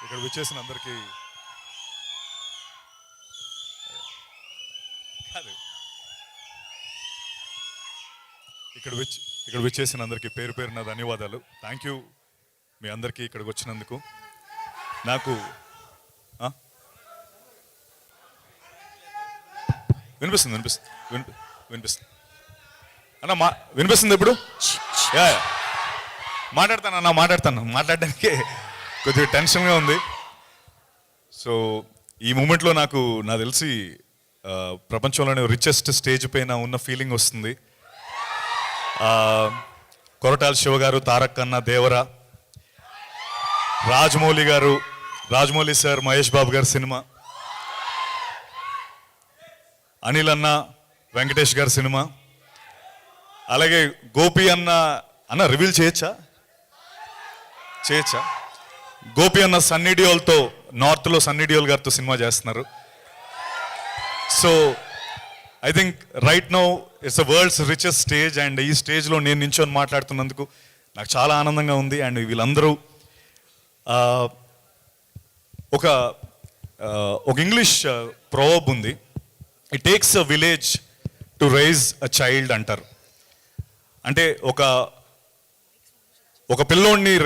ఇక్కడ విచ్చేసిన అందరికీ కాదు ఇక్కడ విచ్చేసిన అందరికీ పేరు పేరున ధన్యవాదాలు. థ్యాంక్ యూ మీ అందరికీ ఇక్కడికి వచ్చినందుకు. నాకు వినిపిస్తుంది వినిపిస్తుంది వినిపిస్తుంది అన్న వినిపిస్తుంది ఇప్పుడు. మాట్లాడడానికి కొద్దిగా టెన్షన్గా ఉంది. సో ఈ మూమెంట్లో నాకు తెలిసి ప్రపంచంలోనే రిచెస్ట్ స్టేజ్ పైన ఉన్న ఫీలింగ్ వస్తుంది. కొరటాల శివ గారు, తారక్ అన్న, దేవర, రాజమౌళి సార్, మహేష్ బాబు గారి సినిమా, అనిల్ అన్న, వెంకటేష్ గారి సినిమా, అలాగే గోపి అన్న రివీల్ చేయొచ్చా? గోపి అన్న సన్నీ డియోల్తో, నార్త్లో సన్నీ డియోల్ గారితో సినిమా చేస్తున్నారు. So I think right now it's the world's richest stage. And ఈ స్టేజ్లో నేను నించొని మాట్లాడుతున్నందుకు నాకు చాలా ఆనందంగా ఉంది. అండ్ వీళ్ళందరూ ఒక ఇంగ్లీష్ ప్రోవర్బ్ ఉంది, it takes a village to raise a child అంటారు. అంటే ఒక పిల్లోడిని,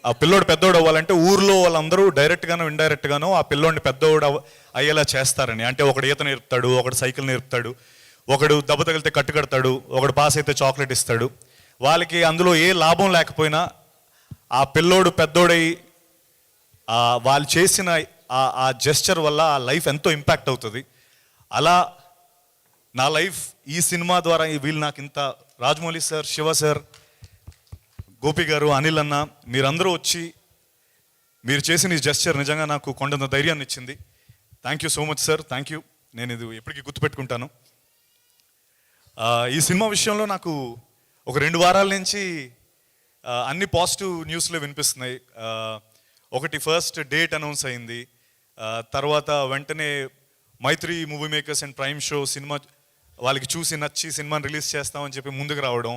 ఆ పిల్లోడు పెద్దోడు అవ్వాలంటే ఊర్లో వాళ్ళందరూ డైరెక్ట్గానో ఇండైరెక్ట్గానో ఆ పిల్లోడిని పెద్దోడు అయ్యేలా చేస్తారని. అంటే ఒకడు ఈత నేర్పుతాడు, ఒకడు సైకిల్ నేర్పుతాడు, ఒకడు దెబ్బ తగిలితే కట్టు కడతాడు, ఒకడు పాస్ అయితే చాక్లెట్ ఇస్తాడు. వాళ్ళకి అందులో ఏ లాభం లేకపోయినా ఆ పిల్లోడు పెద్దోడై వాళ్ళు చేసిన ఆ జెస్చర్ వల్ల ఆ లైఫ్ ఎంతో ఇంపాక్ట్ అవుతుంది. అలా నా లైఫ్ ఈ సినిమా ద్వారా వీళ్ళు నాకు ఇంత, రాజమౌళి సార్, శివ సార్, గోపి గారు, అనిల్ అన్న, మీరందరూ వచ్చి మీరు చేసిన ఈ జెస్చర్ నిజంగా నాకు కొండంత ధైర్యాన్ని ఇచ్చింది. Thank you so much sir, thank you. నేను ఇది ఎప్పటికీ గుర్తుపెట్టుకుంటాను. ఈ సినిమా విషయంలో నాకు ఒక 2 వారాల నుంచి అన్ని పాజిటివ్ న్యూస్లే వినిపిస్తున్నాయి. ఒకటి ఫస్ట్ డేట్ అనౌన్స్ అయింది, తర్వాత వెంటనే Mythri Movie Makers and Prime Show cinema వాళ్ళకి చూసి నచ్చి సినిమాని రిలీజ్ చేస్తామని చెప్పి ముందుకు రావడం,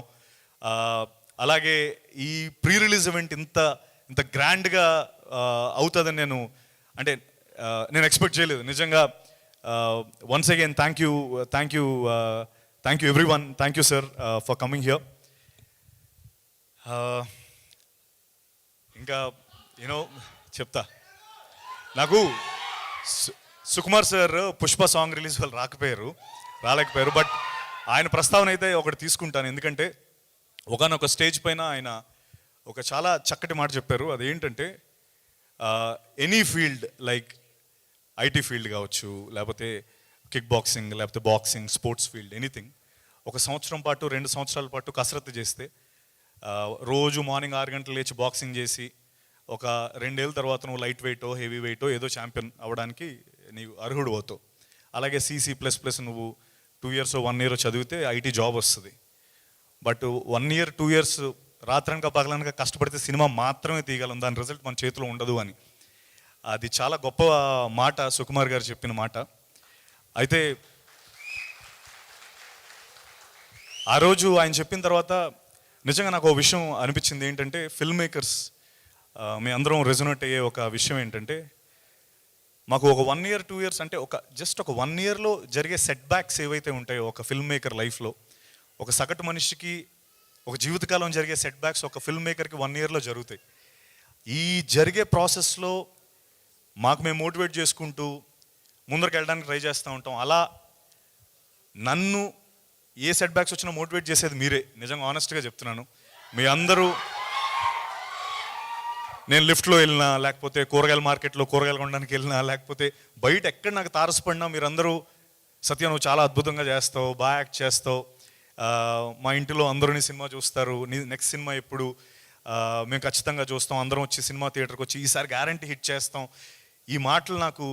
అలాగే ఈ ప్రీ రిలీజ్ ఈవెంట్ ఇంత గ్రాండ్గా అవుతుందని నేను ఎక్స్పెక్ట్ చేయలేదు నిజంగా. Once again thank you everyone, thank you sir for coming here. ఇంకా చెప్తా, నాకు Sukumar sir Pushpa song release వాళ్ళు రాలేకపోయారు. బట్ ఆయన ప్రస్తావన అయితే ఒకటి తీసుకుంటాను. ఎందుకంటే ఒకనొక స్టేజ్ పైన ఆయన ఒక చాలా చక్కటి మాట చెప్పారు. అదేంటంటే any field, like IT field కావచ్చు, లేకపోతే కిక్ బాక్సింగ్, లేకపోతే బాక్సింగ్, స్పోర్ట్స్ ఫీల్డ్, ఎనీథింగ్, 1 సంవత్సరం పాటు 2 సంవత్సరాల పాటు కసరత్తు చేస్తే, రోజు మార్నింగ్ 6 గంటలు లేచి బాక్సింగ్ చేసి ఒక 2 ఏళ్ళ తర్వాత నువ్వు లైట్ వెయిటో హెవీ వెయిటో ఏదో ఛాంపియన్ అవ్వడానికి నీవు అర్హుడు అవుతావు. అలాగే CC++ నువ్వు 2 ఇయర్స్ 1 ఇయర్ చదివితే ఐటీ జాబ్ వస్తుంది. బట్ 1 ఇయర్ 2 ఇయర్స్ రాత్రనక పగలనక కష్టపడితే సినిమా మాత్రమే తీయగలం, దాని రిజల్ట్ మన చేతిలో ఉండదు అని. అది చాలా గొప్ప మాట సుకుమార్ గారు చెప్పిన మాట. అయితే ఆ రోజు ఆయన చెప్పిన తర్వాత నిజంగా నాకు ఒక విషయం అనిపించింది. ఏంటంటే ఫిల్మ్ మేకర్స్ మీ అందరం రెజొనేట్ అయ్యే ఒక విషయం ఏంటంటే, మాకు ఒక 1 ఇయర్ 2 ఇయర్స్ అంటే జస్ట్ ఒక 1 ఇయర్లో జరిగే సెట్ బ్యాక్స్ ఏవైతే ఉంటాయో ఒక ఫిల్మ్ మేకర్ లైఫ్లో, ఒక సగటు మనిషికి ఒక జీవితకాలం జరిగే సెట్ బ్యాక్స్ ఒక ఫిల్మ్ మేకర్కి 1 ఇయర్లో జరుగుతాయి. ఈ జరిగే ప్రాసెస్లో మాకు మేము మోటివేట్ చేసుకుంటూ ముందరికి వెళ్ళడానికి ట్రై చేస్తూ ఉంటాం. అలా నన్ను ఏ సెట్ బ్యాక్స్ వచ్చినా మోటివేట్ చేసేది మీరే. నిజంగా ఆనెస్ట్గా చెప్తున్నాను. మీ అందరూ, నేను లిఫ్ట్లో వెళ్ళినా, లేకపోతే కూరగాయల మార్కెట్లో కూరగాయలు కొనడానికి వెళ్ళినా, లేకపోతే బయట ఎక్కడ నాకు తారసపడినా మీరందరూ సత్య నువ్వు చాలా అద్భుతంగా చేస్తావు, బాగా యాక్ట్ చేస్తావు, మా ఇంటిలో అందరూ నీ సినిమా చూస్తారు, నీ నెక్స్ట్ సినిమా ఎప్పుడు, మేము ఖచ్చితంగా చూస్తాం, అందరం వచ్చి సినిమా థియేటర్కి వచ్చి ఈసారి గ్యారంటీ హిట్ చేస్తాం. ఈ మాటలు నాకు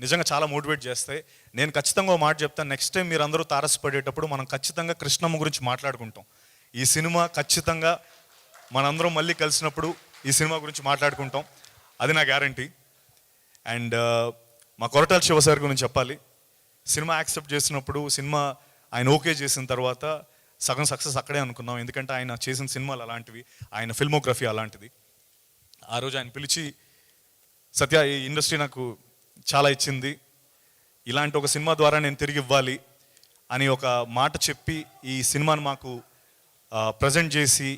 నిజంగా చాలా మోటివేట్ చేస్తాయి. నేను ఖచ్చితంగా ఒక మాట చెప్తాను, నెక్స్ట్ టైం మీరు అందరూ తారసపడేటప్పుడు మనం ఖచ్చితంగా కృష్ణమ్మ గురించి మాట్లాడుకుంటాం. ఈ సినిమా ఖచ్చితంగా మనందరం మళ్ళీ కలిసినప్పుడు ఈ సినిమా గురించి మాట్లాడుకుంటాం, అది నా గ్యారంటీ. అండ్ మా కొరటాల శివ సార్ గురించి చెప్పాలి. సినిమా యాక్సెప్ట్ చేసినప్పుడు, సినిమా ఆయన ఓకే చేసిన తర్వాత సగం సక్సెస్ అక్కడే అనుకున్నాం. ఎందుకంటే ఆయన చేసిన సినిమాలు అలాంటివి, ఆయన ఫిల్మోగ్రఫీ అలాంటిది. ఆ రోజు ఆయన పిలిచి సత్య, ఈ ఇండస్ట్రీ నాకు చాలా ఇచ్చింది, ఇలాంటి ఒక సినిమా ద్వారా నేను తిరిగి ఇవ్వాలి అని ఒక మాట చెప్పి ఈ సినిమాను మాకు ప్రజెంట్ చేసి,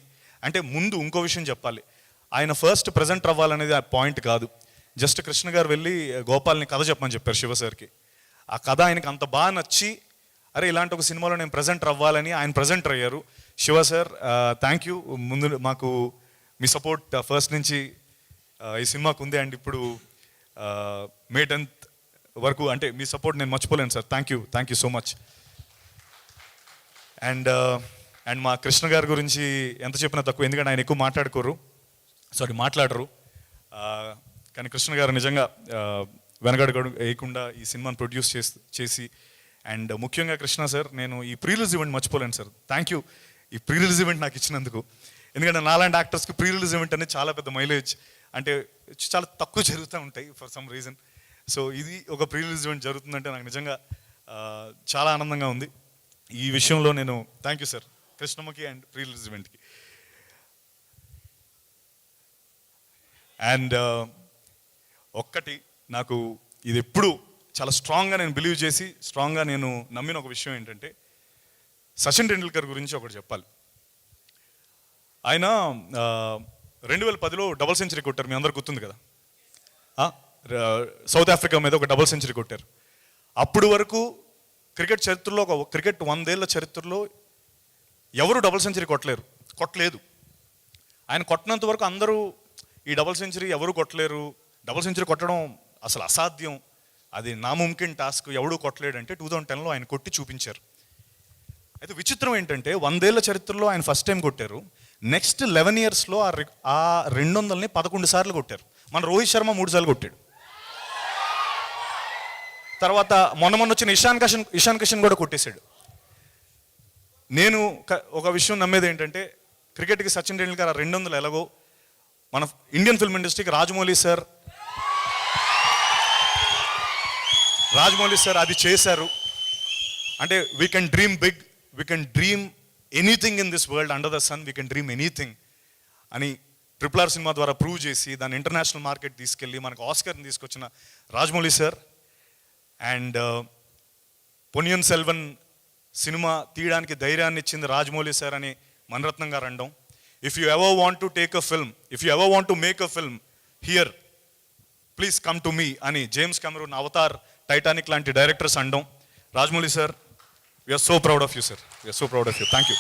అంటే ముందు ఇంకో విషయం చెప్పాలి, ఆయన ఫస్ట్ ప్రజెంట్ అవ్వాలనేది ఆ పాయింట్ కాదు. జస్ట్ కృష్ణ గారు వెళ్ళి గోపాల్ని కథ చెప్పమని చెప్పారు శివ సార్కి. ఆ కథ ఆయనకి అంత బాగా నచ్చి, అరే ఇలాంటి ఒక సినిమాలో నేను ప్రజెంటర్ అవ్వాలని ఆయన ప్రజెంటర్ అయ్యారు. Shiva sir, thank you. ముందు మాకు మీ సపోర్ట్ ఫస్ట్ నుంచి ఈ సినిమాకు ఉంది, అండ్ ఇప్పుడు మే 10th వరకు అంటే మీ సపోర్ట్ నేను మర్చిపోలేను sir. Thank you so much. And మా కృష్ణ గారి గురించి ఎంత చెప్పినా తక్కువ, ఎందుకంటే ఆయన ఎక్కువ మాట్లాడరు. కానీ కృష్ణ గారు నిజంగా వెనకడుగు వేయకుండా ఈ సినిమాని ప్రొడ్యూస్ చేసి అండ్ ముఖ్యంగా కృష్ణ సార్, నేను ఈ ప్రీ రిలీజ్ ఈవెంట్ మర్చిపోలేను సార్. థ్యాంక్ యూ ఈ ప్రీ రిలీజ్ ఈవెంట్ నాకు ఇచ్చినందుకు. ఎందుకంటే నాలాంటి యాక్టర్స్కి ప్రీ రిలీజ్ ఈవెంట్ అనేది చాలా పెద్ద మైలేజ్, అంటే చాలా తక్కువ జరుగుతూ ఉంటాయి ఫర్ సమ్ రీజన్. సో ఇది ఒక ప్రీ రిలీజ్ ఈవెంట్ జరుగుతుందంటే నాకు నిజంగా చాలా ఆనందంగా ఉంది. ఈ విషయంలో నేను థ్యాంక్ యూ సార్ కృష్ణమ్మకి అండ్ ప్రీ రిలీజ్ ఈవెంట్కి. అండ్ ఒక్కటి, నాకు ఇది ఎప్పుడు చాలా స్ట్రాంగ్గా నేను బిలీవ్ చేసి స్ట్రాంగ్గా నేను నమ్మిన ఒక విషయం ఏంటంటే, సచిన్ టెండూల్కర్ గురించి ఒకటి చెప్పాలి. ఆయన 2010లో డబుల్ సెంచరీ కొట్టారు, మీ అందరు గుర్తుంది కదా. సౌత్ ఆఫ్రికా మీద ఒక డబుల్ సెంచరీ కొట్టారు. అప్పుడు వరకు క్రికెట్ చరిత్రలో, ఒక క్రికెట్ 100 ఏళ్ల చరిత్రలో ఎవరు డబుల్ సెంచరీ కొట్టలేదు. ఆయన కొట్టినంత వరకు అందరూ ఈ డబుల్ సెంచరీ ఎవరు కొట్టలేరు, డబుల్ సెంచరీ కొట్టడం అసలు అసాధ్యం, అది నాముమ్కిన్ టాస్క్, ఎవడూ కొట్టలేడంటే 2010లో ఆయన కొట్టి చూపించారు. అయితే విచిత్రం ఏంటంటే 100 ఏళ్ల చరిత్రలో ఆయన ఫస్ట్ టైం కొట్టారు. నెక్స్ట్ 11 ఇయర్స్లో ఆ 200ని 11 సార్లు కొట్టారు. మన రోహిత్ శర్మ 3 సార్లు కొట్టాడు. తర్వాత మొన్న వచ్చిన ఇషాన్ కిషన్ కూడా కొట్టేశాడు. నేను ఒక విషయం నమ్మేది ఏంటంటే, క్రికెట్కి సచిన్ టెండూల్కర్ ఆ 200 ఎలాగో మన ఇండియన్ ఫిల్మ్ ఇండస్ట్రీకి రాజమౌళి సార్ అది చేశారు. అంటే we can dream big, we can dream anything in this world, under the sun we can dream anything అని RRR సినిమా ద్వారా ప్రూవ్ చేసి దాన్ని ఇంటర్నేషనల్ మార్కెట్ తీసుకెళ్ళి మనకు ఆస్కర్ని తీసుకొచ్చిన Rajamouli sir. And Ponniyin Selvan cinema తీయడానికి ధైర్యాన్ని ఇచ్చింది రాజమౌళి సార్ అని మణిరత్నం గారు అనడం. If you ever want to take a film, if you ever want to make a film here, please come to me అని జేమ్స్ కెమెరూన్, అవతార్, టైటానిక్ లాంటి డైరెక్టర్స్ అనడం. Rajamouli sir, we are so proud of you sir, we are so proud of you. Thank you.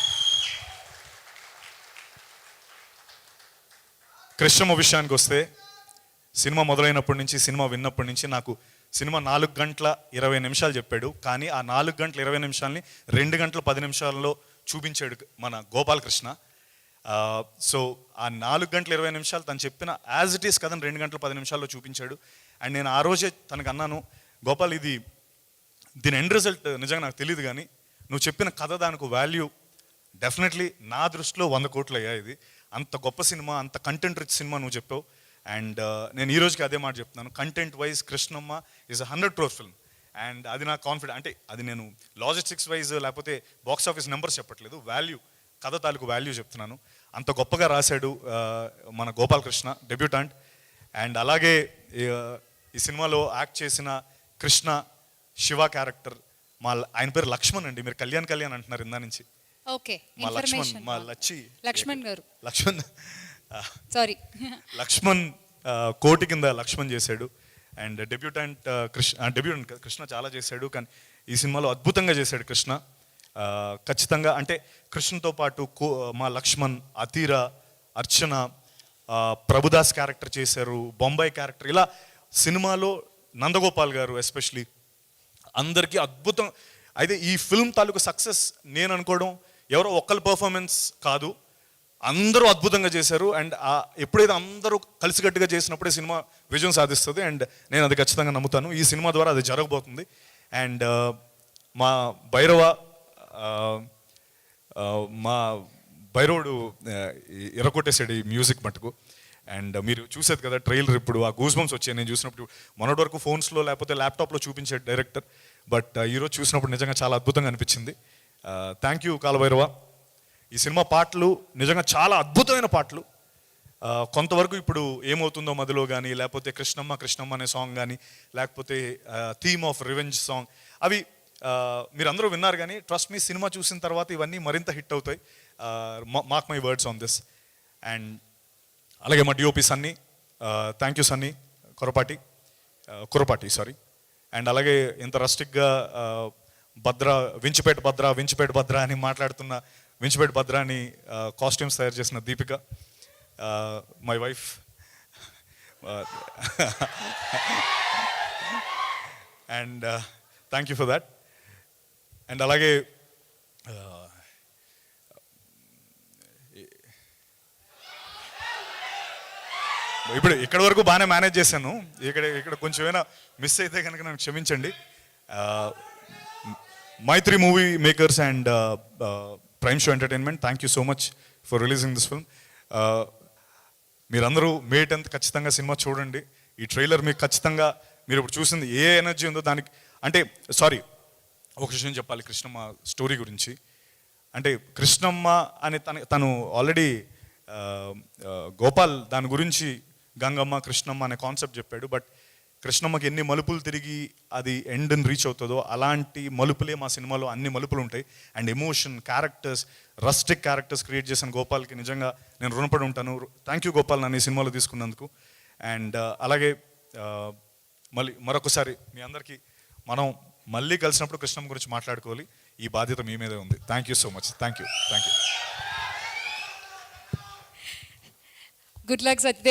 Krishnamma విషయానికి వస్తే, cinema మొదలైనప్పటి నుంచి, cinema విన్నప్పటి నుంచి నాకు cinema 4 గంటల 20 నిమిషాలు చెప్పాడు, కానీ ఆ 4 గంటల 20 నిమిషాలని 2 గంటల 10 నిమిషాల్లో చూపించాడు మన గోపాలకృష్ణ. సో ఆ 4 గంటల 20 నిమిషాలు తను చెప్పిన యాజ్ ఇట్ ఈస్ కథను 2 గంటల 10 నిమిషాల్లో చూపించాడు. అండ్ నేను ఆ రోజే తనకు అన్నాను, గోపాల్ దీని ఎండ్ రిజల్ట్ నిజంగా నాకు తెలియదు, కానీ నువ్వు చెప్పిన కథ దానికి వాల్యూ డెఫినెట్లీ నా దృష్టిలో 100 కోట్లు అయ్యా. ఇది అంత గొప్ప సినిమా, అంత కంటెంట్ రిచ్ సినిమా నువ్వు చెప్పావు. అండ్ నేను ఈ రోజుకి అదే మాట చెప్తున్నాను, content wise Krishnamma is 100 crore film. And అది నా కాన్ఫిడెంట్, అంటే అది నేను లాజిస్టిక్స్ వైజ్ లేకపోతే బాక్స్ ఆఫీస్ నెంబర్స్ చెప్పట్లేదు, వాల్యూ, కథ తాలూకు వాల్యూ చెప్తున్నాను. అంత గొప్పగా రాశాడు మన గోపాలకృష్ణ, డెబ్యూటాంట్. అండ్ అలాగే ఈ సినిమాలో యాక్ట్ చేసిన కృష్ణ, శివ క్యారెక్టర్, ఆయన పేరు లక్ష్మణ్ అండి, మీరు కళ్యాణ్ అంటున్నారు ఇందా నుంచి. ఓకే, మా లక్ష్మణ్ గారు లక్ష్మణ్ కోటి కింద లక్ష్మణ్ చేశాడు. అండ్ డెబ్యూటెంట్ కృష్ణ చాలా చేశాడు, కానీ ఈ సినిమాలో అద్భుతంగా చేశాడు కృష్ణ. ఖచ్చితంగా అంటే కృష్ణతో పాటు మా లక్ష్మణ్, అతీరా, అర్చన, ప్రభుదాస్ క్యారెక్టర్ చేశారు, బొంబాయి క్యారెక్టర్, ఇలా సినిమాలో నందగోపాల్ గారు ఎస్పెషలీ అందరికీ అద్భుతం. అయితే ఈ ఫిల్మ్ తాలూకు సక్సెస్ నేను అనుకోవడం ఎవరో ఒక్కరి పర్ఫార్మెన్స్ కాదు, అందరూ అద్భుతంగా చేశారు. అండ్ ఎప్పుడైతే అందరూ కలిసికట్టుగా చేసినప్పుడే సినిమా విజయం సాధిస్తుంది. అండ్ నేను అది ఖచ్చితంగా నమ్ముతాను, ఈ సినిమా ద్వారా అది జరగబోతుంది. అండ్ మా భైరవుడు ఎరగొట్టేసాడు ఈ మ్యూజిక్ మటుకు. అండ్ మీరు చూసేది కదా ట్రైలర్, ఇప్పుడు ఆ గూస్ బంప్స్ వచ్చాయి నేను చూసినప్పుడు. మొన్నటి వరకు ఫోన్స్లో లేకపోతే ల్యాప్టాప్లో చూపించాడు డైరెక్టర్, బట్ ఈరోజు చూసినప్పుడు నిజంగా చాలా అద్భుతంగా అనిపించింది. Thank you Kaala Bhairava. ఈ సినిమా పాటలు నిజంగా చాలా అద్భుతమైన పాటలు. కొంతవరకు ఇప్పుడు ఏమవుతుందో మధ్యలో కానీ, లేకపోతే కృష్ణమ్మ కృష్ణమ్మ అనే సాంగ్ కానీ, లేకపోతే థీమ్ ఆఫ్ రివెంజ్ సాంగ్, అవి మీరందరూ విన్నారు. కానీ ట్రస్ట్ మీ, సినిమా చూసిన తర్వాత ఇవన్నీ మరింత హిట్ అవుతాయి. Mark my words on this. And అలాగే మా DOP Sunny, thank you Sunny Kurapati sorry. And అలాగే ఇంత రస్టిక్గా వించిపేట భద్ర అని మాట్లాడుతున్న వించిపేట భద్ర అని కాస్ట్యూమ్స్ తయారు చేసిన Deepika, my wife. And thank you for that. And అలాగే ఇప్పుడు ఇక్కడ వరకు బాగానే మేనేజ్ చేశాను. ఇక్కడ కొంచెం ఏమైనా మిస్ అయితే కనుక నన్ను క్షమించండి. Mythri Movie Makers and Prime Show Entertainment, thank you so much for releasing this film. మీరందరూ మే 10th ఖచ్చితంగా సినిమా చూడండి. ఈ ట్రైలర్ మీకు ఖచ్చితంగా, మీరు ఇప్పుడు చూసింది ఏ ఎనర్జీ ఉందో దానికి, అంటే సారీ ఒక విషయం చెప్పాలి కృష్ణమ్మ స్టోరీ గురించి. అంటే కృష్ణమ్మ అని తను ఆల్రెడీ గోపాల్ దాని గురించి గంగమ్మ కృష్ణమ్మ అనే కాన్సెప్ట్ చెప్పాడు. బట్ కృష్ణమ్మకి ఎన్ని మలుపులు తిరిగి అది ఎండ్ని రీచ్ అవుతుందో అలాంటి మలుపులే మా సినిమాలో అన్ని మలుపులు ఉంటాయి. And emotion, characters, rustic characters create చేసిన గోపాల్కి నిజంగా నేను రుణపడి ఉంటాను. థ్యాంక్ యూ గోపాల్ నన్ను ఈ సినిమాలో తీసుకున్నందుకు. అండ్ అలాగే మరొకసారి మీ అందరికీ మనం మళ్ళీ కలిసినప్పుడు కృష్ణమ్మ గురించి మాట్లాడుకోవాలి. ఈ బాధ్యత మీ మీదే ఉంది. Thank you so much. Thank you. Good luck Satyadev.